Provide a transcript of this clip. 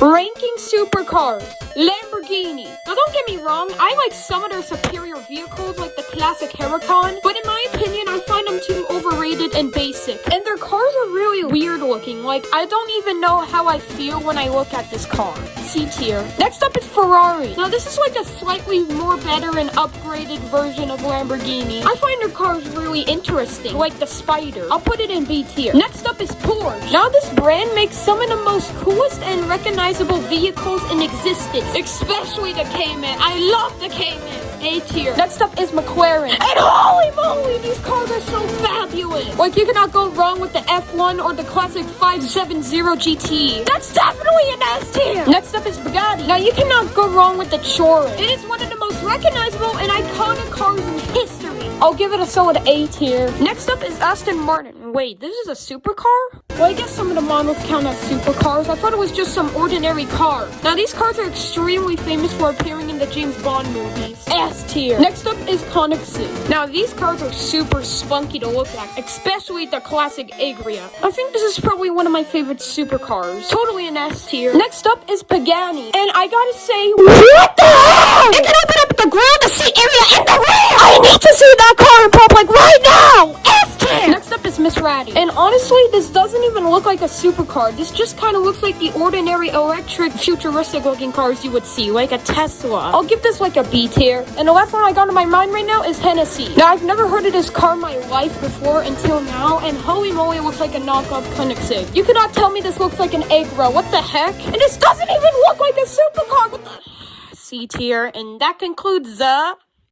Ranking supercars. Lamborghini. Now don't get me wrong, I like some of their superior vehicles like the classic Huracan, but in my opinion I find them too overrated and basic. And their cars are really weird looking, like I don't even know how I feel when I look at this car. C tier. Next up is Ferrari. Now this is like a slightly more better and upgraded version of Lamborghini. I find their cars really interesting, like the Spider. I'll put it in B tier. Next up is Porsche. Now this brand makes some of the most coolest and recognizable vehicles in existence, especially the Cayman. I love the Cayman. A tier. Next up is McLaren. And holy moly, these cars are so fabulous. Like you cannot go wrong with the F1 or the classic 570 GT. That's definitely an S tier. Next up is Bugatti. Now you cannot go wrong with the Touring. It is one of the most recognizable and iconic cars in history. I'll give it a solid A tier. Next up is Aston Martin. Wait, this is a supercar? Well, I guess some of the models count as supercars. I thought it was just some ordinary car. Now these cars are extremely famous for appearing in the James Bond movies. S tier. Next up is Koenigsegg. Now these cars are super spunky to look at, especially the classic Agria. I think this is probably one of my favorite supercars. Totally an S tier. Next up is Pagani. And I gotta say, what the hell? It can open up the grill, the seat area, and the rear! I need to see that car in public right now! S tier! Next up is Maserati. And honestly, this doesn't even look like a supercar. This just kind of looks like the ordinary electric, futuristic looking cars you would see, like a Tesla. I'll give this like a B tier. And the last one I got in my mind right now is Hennessy. Now, I've never heard of this car in my life before until now, and holy moly, it looks like a knockoff Koenigsegg. You cannot tell me this looks like an Agro. What the heck? And this doesn't even look like a supercar. What the... C tier. And that concludes the...